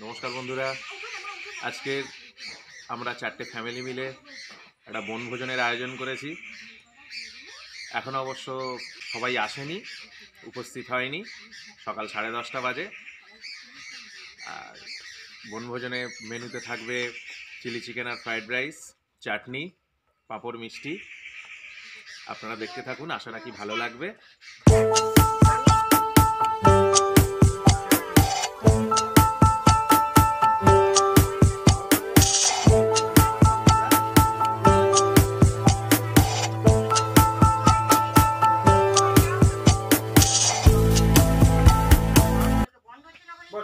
নমস্কার বন্ধুরা, আজকে আমরা চারটে ফ্যামিলি মিলে একটা বনভোজনের আয়োজন করেছি। এখন অবশ্য সবাই আসেনি, উপস্থিত হয়নি, সকাল 10:30 বাজে। আর বনভোজনে মেনুতে থাকবে চিলি চিকেন আর ফ্রাইড রাইস, চাটনি, পাঁপড়, মিষ্টি। আপনারা দেখতে থাকুন, আশা রাখি ভালো লাগবে।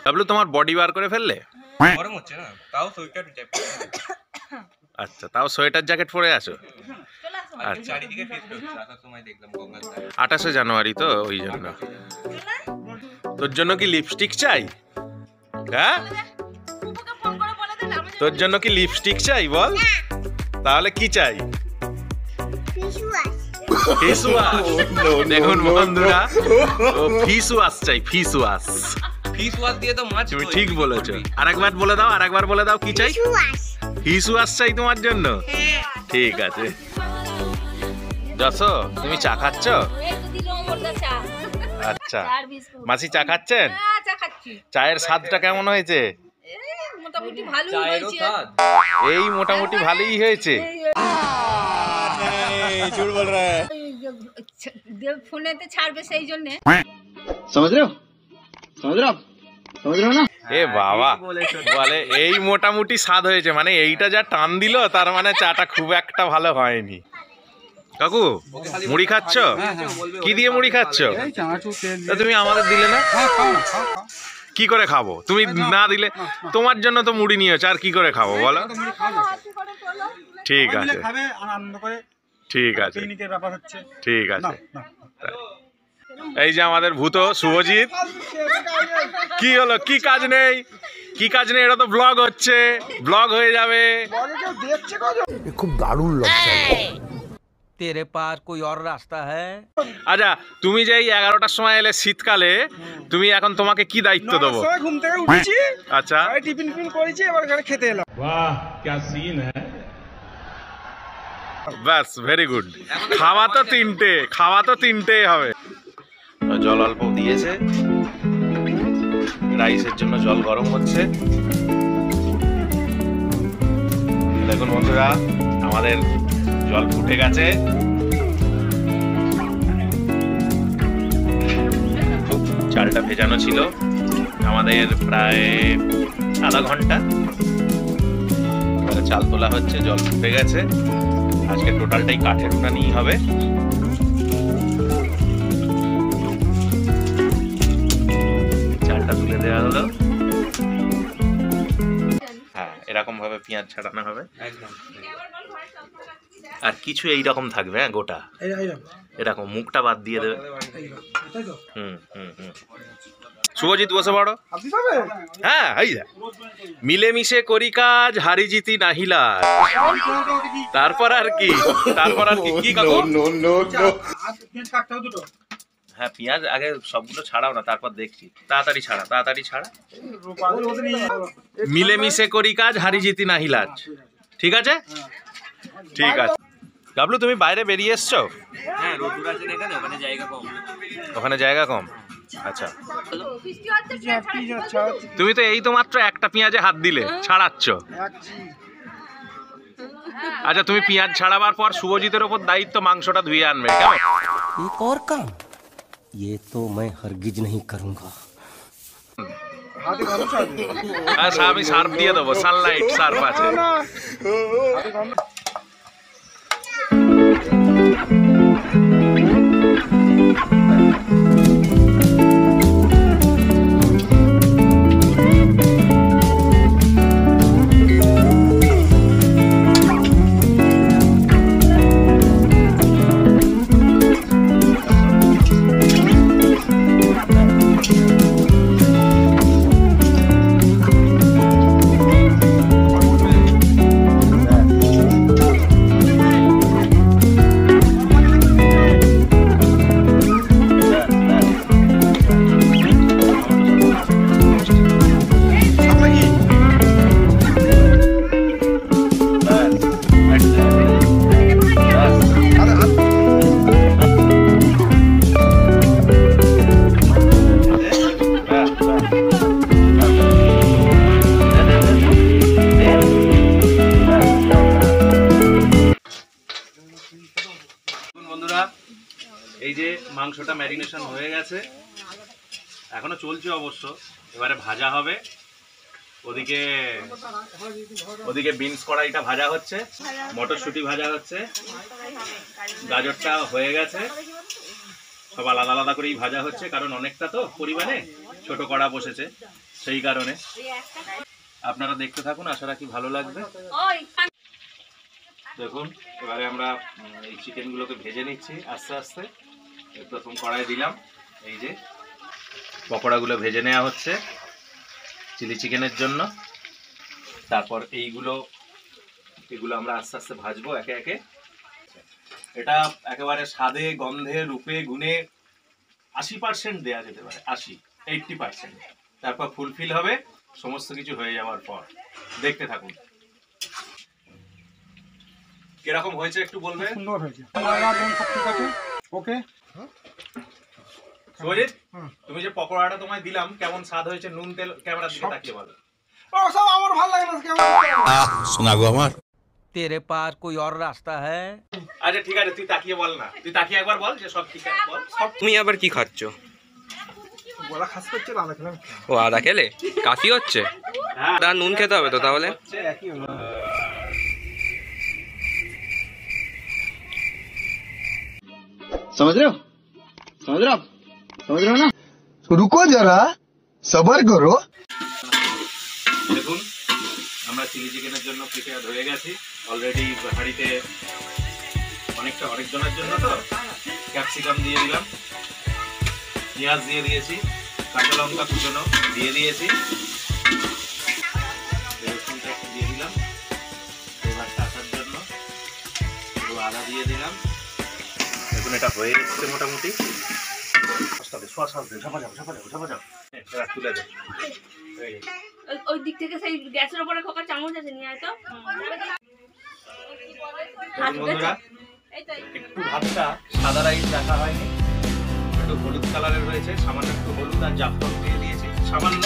ডাবলু, তোমার বডি বার করে ফেললে? গরম হচ্ছে না, তাও সোয়েটার জ্যাকেট। আচ্ছা, তাও সোয়েটার জ্যাকেট পরে আছো? আচ্ছা, চারিদিকে ফেস করছে। আসার সময় দেখলাম গঙ্গার ধারে। 28শে জানুয়ারি তো, ওই জন্য। তোর জন্য কি লিপস্টিক চাই? হ্যাঁ, তোর জন্য কি লিপস্টিক চাই বল? তাহলে কি চাই? Face wash. দেখুন বন্ধুরা, ও ফেস ওয়াশ চাই, ফেস ওয়াশ। ফিশ ওয়াশ দিয়ে তো মাছ। তুমি ঠিক বলেছো। আরেকবার বলে দাও কি চাই? ফেস ওয়াশ চাই তোমার জন্য। ঠিক আছে। যশো, তুমি চা খাচ্ছ? আচ্ছা, মাসি চা খাচ্ছেন? চায়ের স্বাদটা কেমন হয়েছে? এই মোটামুটি ভালোই হয়েছে। ফোনেতে ছাড়বে সেই জন্য। এ বাবা, বলে এই মোটামুটি স্বাদ হয়েছে, মানে এইটা যা টান দিল তার মানে চাটা খুব একটা ভালো হয়নি। কাকু, মুড়ি খাচ্ছ? কি দিয়ে মুড়ি খাচ্ছ? তুমি আমাদের দিলে না? কি করে খাবো? তুমি না দিলে, তোমার জন্য তো মুড়ি নিয়েছো, আর কি করে খাবো বলো? ঠিক আছে, ঠিক আছে, ঠিক আছে। এই যে আমাদের ভূত শুভজিৎ। কি হলো? কি কাজ নেই? কি কাজ নেই? এটা তো ব্লগ হচ্ছে, ব্লগ হয়ে যাবে। খুব দারুণ লাগছে। तेरे पास कोई और रास्ता है? আচ্ছা, তুমি যে এই 11টার সময় এলে শীতকালে, তুমি এখন তোমাকে কি দায়িত্ব দেবো? ঘুম থেকে উঠেছি, আচ্ছা, টিফিন করেছি, এবার এখানে খেতে এলাম। বাহ, क्या सीन है। ব্যাস, ভেরি গুড। খাওয়া তো তিনটেই হবে। জল অল্প দিয়েছে, রাইসের জন্য জল গরম হচ্ছে। দেখুন বন্ধুরা, আমাদের জল ফুটে গেছে। চালটা ভেজানো ছিল আমাদের প্রায় আধা ঘন্টা। চাল তোলা হচ্ছে, জল ফুটে গেছে। আজকে টোটালটাই কাঠের উনানেই হবে। চালটা তুলে দেওয়া হলো। হ্যাঁ, এরকম ভাবে পেঁয়াজ ছাড়ানো হবে। আর কিছু এইরকম থাকবে, হ্যাঁ, গোটা এরকম, মুখটা বাদ দিয়ে দেবে। শুভজিৎ, বসে পড়ো। হ্যাঁ, মিলেমিশে করি কাজ, হারি জিতি নাহিলা। তারপর আর কি কি কাকু? হ্যাঁ, পেঁয়াজ আগে সবগুলো ছাড়াও না, তারপর দেখছি। তাড়াতাড়ি ছাড়া। মিলেমিশে করি কাজ, হারি জিতি নাহিলাজ। ঠিক আছে, ঠিক আছে। গাবলু, তুমি বাইরে বেরিয়ে এসছো? হ্যাঁ, রোদুর আছে এখানে, ওখানে জায়গা কম। আচ্ছা, তুমি তো এই তো মাত্র একটা পেঁয়াজে হাত দিলে, ছাড়াচ্ছ। আচ্ছা, তুমি পেঁয়াজ ছাড়াবার পর শুভজিতের ওপর দায়িত্ব মাংসটা ধুয়ে আনবে, কেমন? एक और काम, ये तो मैं हरगिज नहीं करूंगा। আমি সার্ফ দিয়ে দেবো, সানলাইট সার্ফ আছে। মাংসটা ম্যারিনেশন হয়ে গেছে, এখনো চলছে অবশ্য। এবারে ভাজা হবে। ওদিকে বিনস কড়াইটা ভাজা হচ্ছে, মটরশুঁটি ভাজা হচ্ছে, গাজরটা হয়ে গেছে। সব আলাদা আলাদা করেই ভাজা হচ্ছে, কারণ অনেকটা তো পরিমাণে, ছোট কড়া বসেছে সেই কারণে। আপনারা দেখতে থাকুন, আশা রাখি ভালো লাগবে। দেখুন এবারে আমরা এই চিকেনগুলোকে ভেজে নিচ্ছি আস্তে আস্তে। প্রথম কড়াই দিলাম, এই যে পকোড়াগুলো ভেজে নেওয়া হচ্ছে চিলি চিকেনের জন্য। তারপর এগুলো আমরা আস্তে আস্তে ভাজবো একে একে। এটা একেবারে স্বাদে, গন্ধে, রূপে, গুণে 80% দেওয়া যেতে পারে, 80-80%। তারপর ফুলফিল হবে সমস্ত কিছু হয়ে যাওয়ার পর। দেখতে থাকুন কিরকম হয়েছে একটু বলবে। সুন্দর হয়েছে, ঠিক আছে। ওকে শুভজিৎ, তুমি যে পকোড়াটা তোমায় দিলাম কেমন স্বাদ হয়েছে? নুন তেল ক্যামেরার দিকে তাকিয়ে বলো। ও সব আমার ভালো লাগে না কেমন। শোনা গো আমার तेरे पास कोई और रास्ता है? আচ্ছা ঠিক আছে, তুই তাকিয়ে বল না, তুই তাকিয়ে একবার বল যে সব ঠিক আছে বল। তুমি আবার কি খাচ্ছ? গলা খাস করছে, আদা খেলাম। ও আদা খেলে কাশি হচ্ছে? হ্যাঁ, আদা নুন খেতে হবে তো তাহলে। হচ্ছে একই হলো। समझ रहे हो ना। रुको जरा सबर करो। দেখুন আমরা চিলি চিকেনের জন্য প্রিপেয়ার হয়ে গেছি অলরেডি। হাঁড়িতে অনেকজনের জন্য তো ক্যাপসিকাম দিয়ে দিলাম, পেঁয়াজ দিয়ে দিয়েছি, কাঁচা লঙ্কা কুচনো দিয়ে দিয়েছি, রসুনটা একটু দিয়ে দিলাম ফ্লেভারটা আসার জন্য, একটু আদা দিয়ে দিলাম। দেখুন এটা হয়ে এসছে মোটামুটি। তুলে দে। ওই দিক থেকে সেই গ্যাসের উপরে খোকা চামচ আছে, নিয়ে আয় তো। বন্ধুরা একটু ভাতটা সাদা রাইস দেখা হয়নি, একটু হলুদ কালারের রয়েছে, সামান্য একটু হলুদ আর জাফরান দিয়ে দিয়েছি সামান্য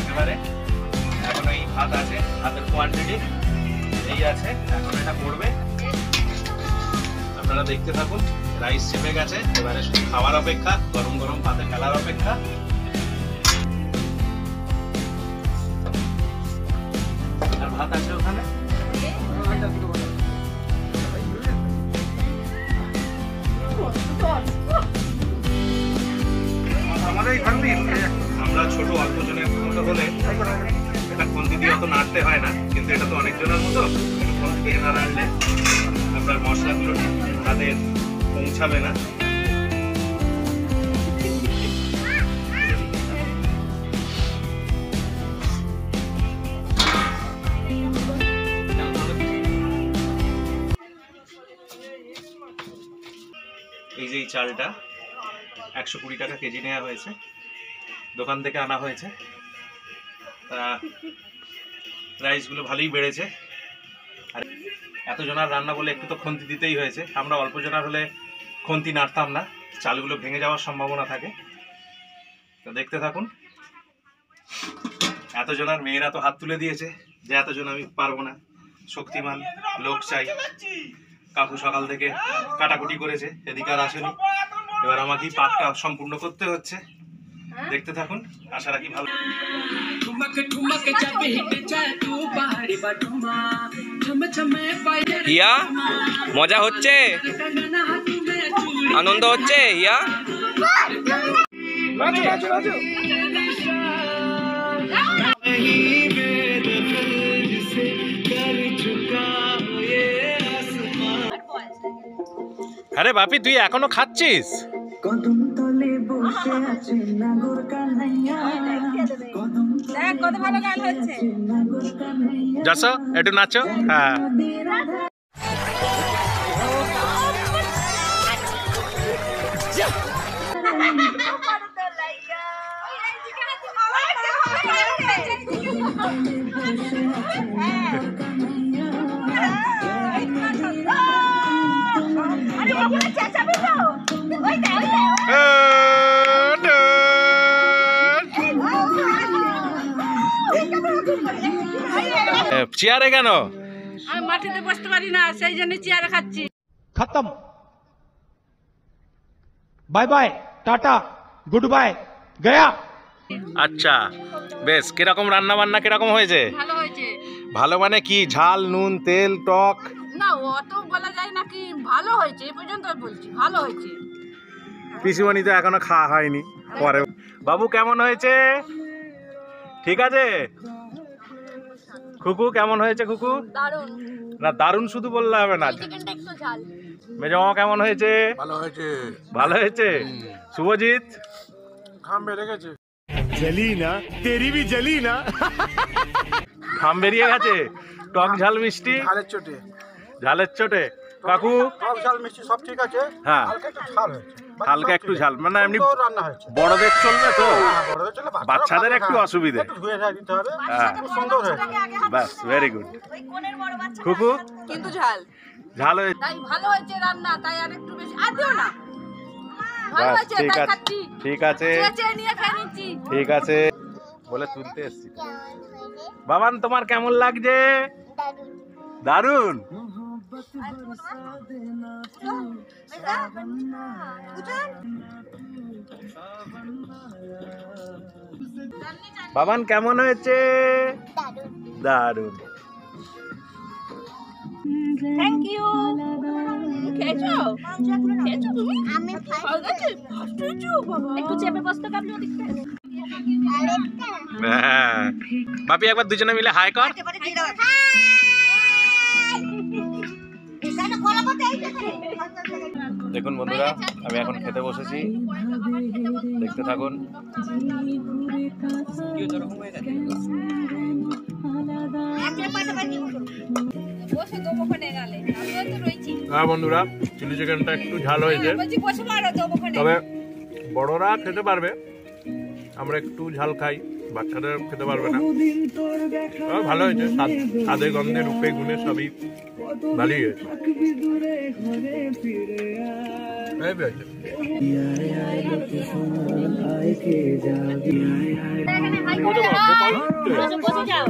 একেবারে। এখন এই ভাত আছে, ভাতের কোয়ান্টিটি এই আছে, এখন এটা পড়বে। আপনারা দেখতে থাকুন। রাইস চেপে গেছে, এবারে শুধু খাওয়ার অপেক্ষা, গরম গরম ভাতে ফেলার অপেক্ষা। আর ভাত আছে ওখানে। আমরা ছোট অল্প জনের মতো হলে এটা খন্তি দিয়ে অত নাড়তে হয় না, কিন্তু এটা তো অনেক জনের মতো, একটু খন্তি দিয়ে না নাড়লে আপনার মশলাগুলো ঠিক হাতে পৌঁছাবে না। এই যে এই চালটা 120 টাকা কেজি নেওয়া হয়েছে, দোকান থেকে আনা হয়েছে। তা রাইসগুলো ভালোই বেড়েছে। আর এত জনার রান্না বলে একটু তো খন্তি দিতেই হয়েছে। আমরা অল্প জনার হলে খন্তি নাড়তাম না, চালগুলো ভেঙে যাওয়ার সম্ভাবনা থাকে। তো দেখতে থাকুন। এত জনার মেয়েরা তো হাত তুলে দিয়েছে যে এতজন আমি পারবো না, শক্তিমান লোক চাই। কাকু সকাল থেকে কাটাকুটি করেছে, এদিকে আর আসেনি। এবার আমাকেই পাকটা সম্পূর্ণ করতে হচ্ছে। দেখতে থাকুন, আশা রাখি ভালো। হিয়া মজা হচ্ছে, আনন্দ হচ্ছে হিয়া। আরে বাপি, তুই এখনো খাচ্ছিস? কত ভালো গান হচ্ছে। যাসো একটু নাচো। হ্যাঁ চেয়ারে কেন? আমি মাটিতে বসতে পারি না, সেই জন্য চেয়ারে খাচ্ছি। खत्म bye bye tata goodbye गया। আচ্ছা বেশ, কিরকম রান্না বান্না কিরকম হয়েছে? ভালো হয়েছে। ভালো মানে কি, ঝাল, নুন, তেল, টক? না অত বলা যায় না, কি ভালো হয়েছে এই পর্যন্ত বলছি, ভালো হয়েছে। পিসিমণি তো এখনো খাওয়া হয়নি, পরে। বাবু কেমন হয়েছে? ঠিক আছে। খুকু কেমন হয়েছে? খুকু দারুণ। না দারুণ শুধু বললে হবে না। চিকেনটা একটু ঝাল। মেজমা কেমন হয়েছে? ভালো হয়েছে। ভালো হয়েছে। শুভজিৎ ঘাম বেড়ে গেছে। जली ना तेरी भी जली ना। খাম বেরিয়ে গেছে। টক ঝাল মিষ্টি ঝালের চোটে। ঝালের চোটে। কাকু টক ঝাল মিষ্টি সব ঠিক আছে। হ্যাঁ। হালকা একটু ঝাল হয়েছে। হালকা একটু ঝাল, মানে এমনি সুন্দর রান্না হয়েছে। বড়দের চলবে তো, হ্যাঁ, বড়দের চলে, বাচ্চাদের খাবে, একটু হ্যাঁ। অসুবিধে। একটু ধুয়ে ধায় দিতে হবে। হ্যাঁ। খুব সুন্দর হয়েছে। ব্যাস, ভেরি গুড। খুকু কিন্তু ঝাল। ঝাল হয়েছে। তাই ভালো হয়েছে রান্না, তাই আর একটু বেশি আর দিও না। ভালো ব্যাস, হয়েছে ঠিক তাই আছে খাচ্ছি। ঠিক আছে চেয়ে নিয়ে খেয়ে নিচ্ছি। ঠিক আছে বলে তুলতে এসছি। বাবান তোমার কেমন লাগছে? দারুন। বাবান কেমন হয়েছে? দারুন। Thank you. খেয়েছো? খেয়েছো তুমি? আমি খাইছি। ফার্স্ট হয়েছো বাবা। একটু চেপে বসতে পারলে ওদিকটা। হ্যাঁ। বাপি একবার দুজনে মিলে হাই কর। দেখুন বন্ধুরা, আমি এখন খেতে বসেছি, দেখতে থাকুন। হ্যাঁ বন্ধুরা, চিলি চিকেনটা একটু ঝাল হয়েছে, তবে বড়রা খেতে পারবে, আমরা একটু ঝাল খাই, বাচ্চাদের খেতে পারবে না। ভালো হয়েছে, স্বাদে গন্ধে রূপে গুণে সবই ভালোই হয়েছে। বসে যাও।